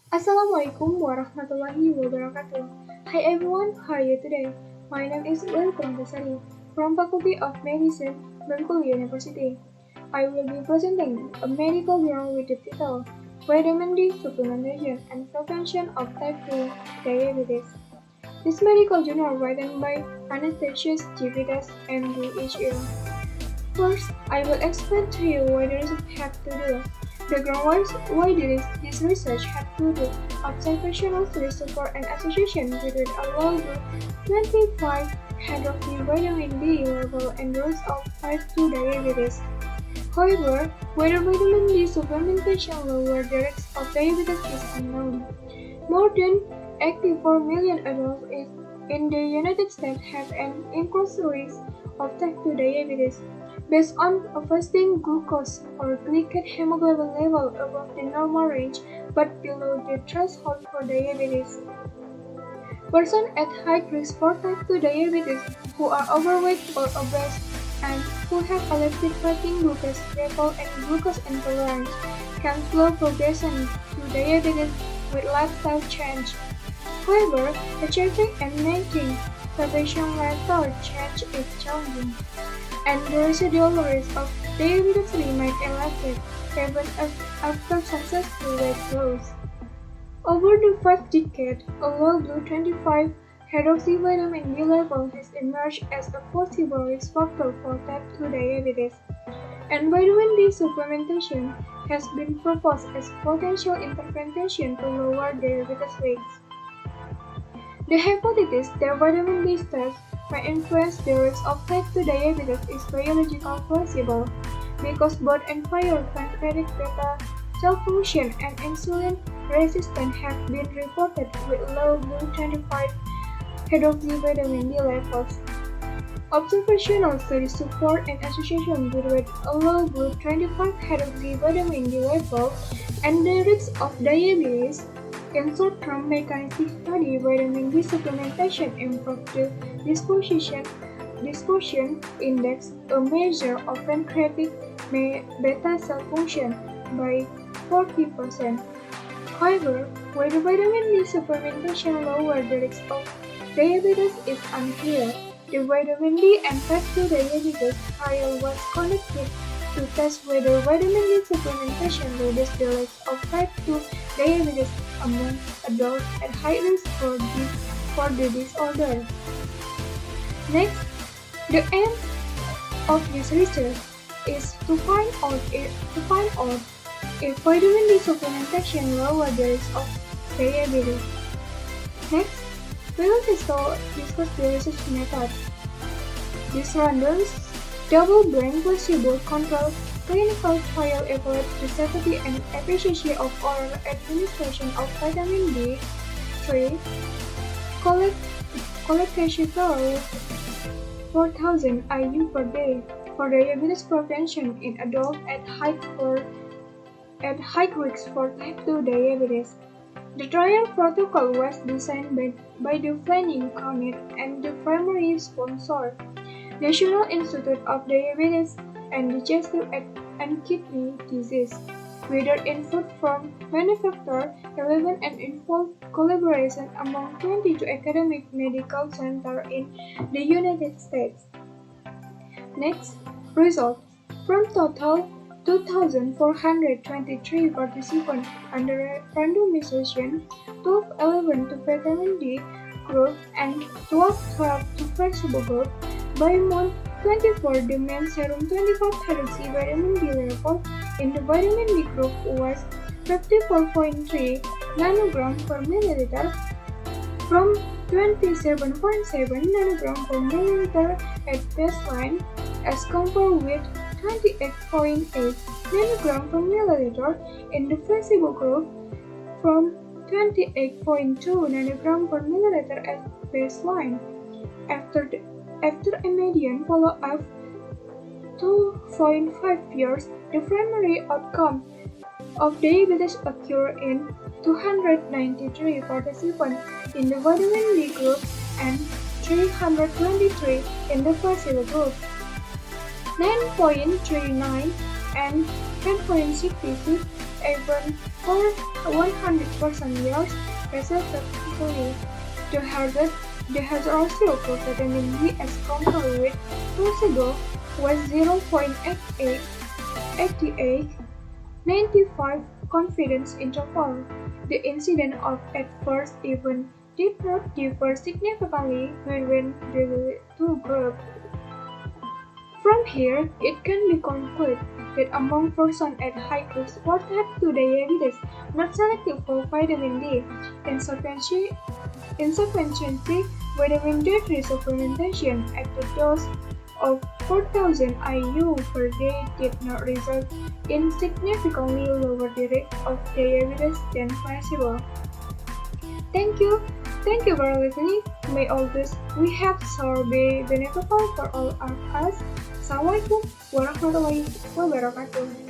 Assalamualaikum warahmatullahi wabarakatuh. Hi everyone, how are you today? My name is Anastassios from Faculty of Medicine, Berkeley University. I will be presenting a medical journal with the title Vitamin D Supplementation and Prevention of Type 2 Diabetes. This medical journal written by Anastassios, Pittas, M.P.H. First, I will explain to you why there is a have to do. The groundwork why this research had to do. Observational studies support an association between a low 25 hydroxy vitamin D level and the risk of type 2 diabetes. However, whether vitamin D supplementation lower the risk of diabetes is unknown. More than 84 million adults in the United States have an increased risk of type 2 diabetes. Based on a fasting glucose or glycated hemoglobin level above the normal range but below the threshold for diabetes. Persons at high risk for type 2 diabetes who are overweight or obese and who have elevated fasting glucose level and glucose intolerance can slow progression to diabetes with lifestyle change. However, achieving and maintaining prevention lifestyle change is challenging, and the residual risk of diabetes remains elevated even after successful weight loss. Over the past decade, a low blue 25 hydroxyvitamin D level has emerged as a possible risk factor for type 2 diabetes, and vitamin D supplementation has been proposed as potential intervention to lower diabetes rates. The hypothesis that vitamin D status may influence the risk of type 2 diabetes is biologically plausible because both inferior pancreatic beta cell function and insulin resistance have been reported with low blue 25 hydroxyvitamin D levels. Observational studies support an association between a low blue 25 hydroxyvitamin D level and the risk of diabetes. In short-term mechanistic study, vitamin D supplementation improved the disposition index, a measure of pancreatic beta cell function, by 40%. However, whether vitamin D supplementation lowered the risk of diabetes is unclear. The vitamin D and type 2 diabetes trial was conducted to test whether vitamin D supplementation reduced the risk of type 2 diabetes among adults at high risk for the disorder. Next, the aim of this research is to find out if vitamin D supplementation lower the risk of diabetes. Next, we will discuss the research method. This random double-blind placebo-controlled clinical trial evaluates the safety and efficacy of oral administration of vitamin D3 cholecalciferol 4,000 IU per day for diabetes prevention in adults at high risk for type 2 diabetes. The trial protocol was designed by the planning committee and the primary sponsor, National Institute of Diabetes and Digestive and Kidney Disease, whether input from manufacturer 11 and involved collaboration among 22 academic medical centers in the United States. Next, results. From total 2,423 participants under randomization, 12-11 to vitamin D group and 12-12 to placebo group. By month 24, the mean serum 25 hydroxyvitamin D level in the vitamin D group was 54.3 nanogram per milliliter from 27.7 nanogram per milliliter at baseline as compared with 28.8 nanogram per milliliter in the placebo group from 28.2 nanogram per milliliter at baseline. After a median follow-up 2.5 years, the primary outcome of diabetes occurred in 293 participants in the vitamin D group and 323 in the placebo group. 9.39 and 10.66 even for 100% years, respectively. The hazard ratio for vitamin D as compared with placebo was 0.88, 95 confidence interval. The incidence of adverse event did not differ significantly between the two groups. From here, it can be concluded that among persons at high risk for type 2 diabetes not selected for vitamin D, insufficiency vitamin D3 supplementation at the dose of 4,000 IU per day did not result in significantly lower the rate of diabetes than placebo. Thank you for listening. May all this we have shall be beneficial for all of us. Assalamualaikum warahmatullahi wabarakatuh.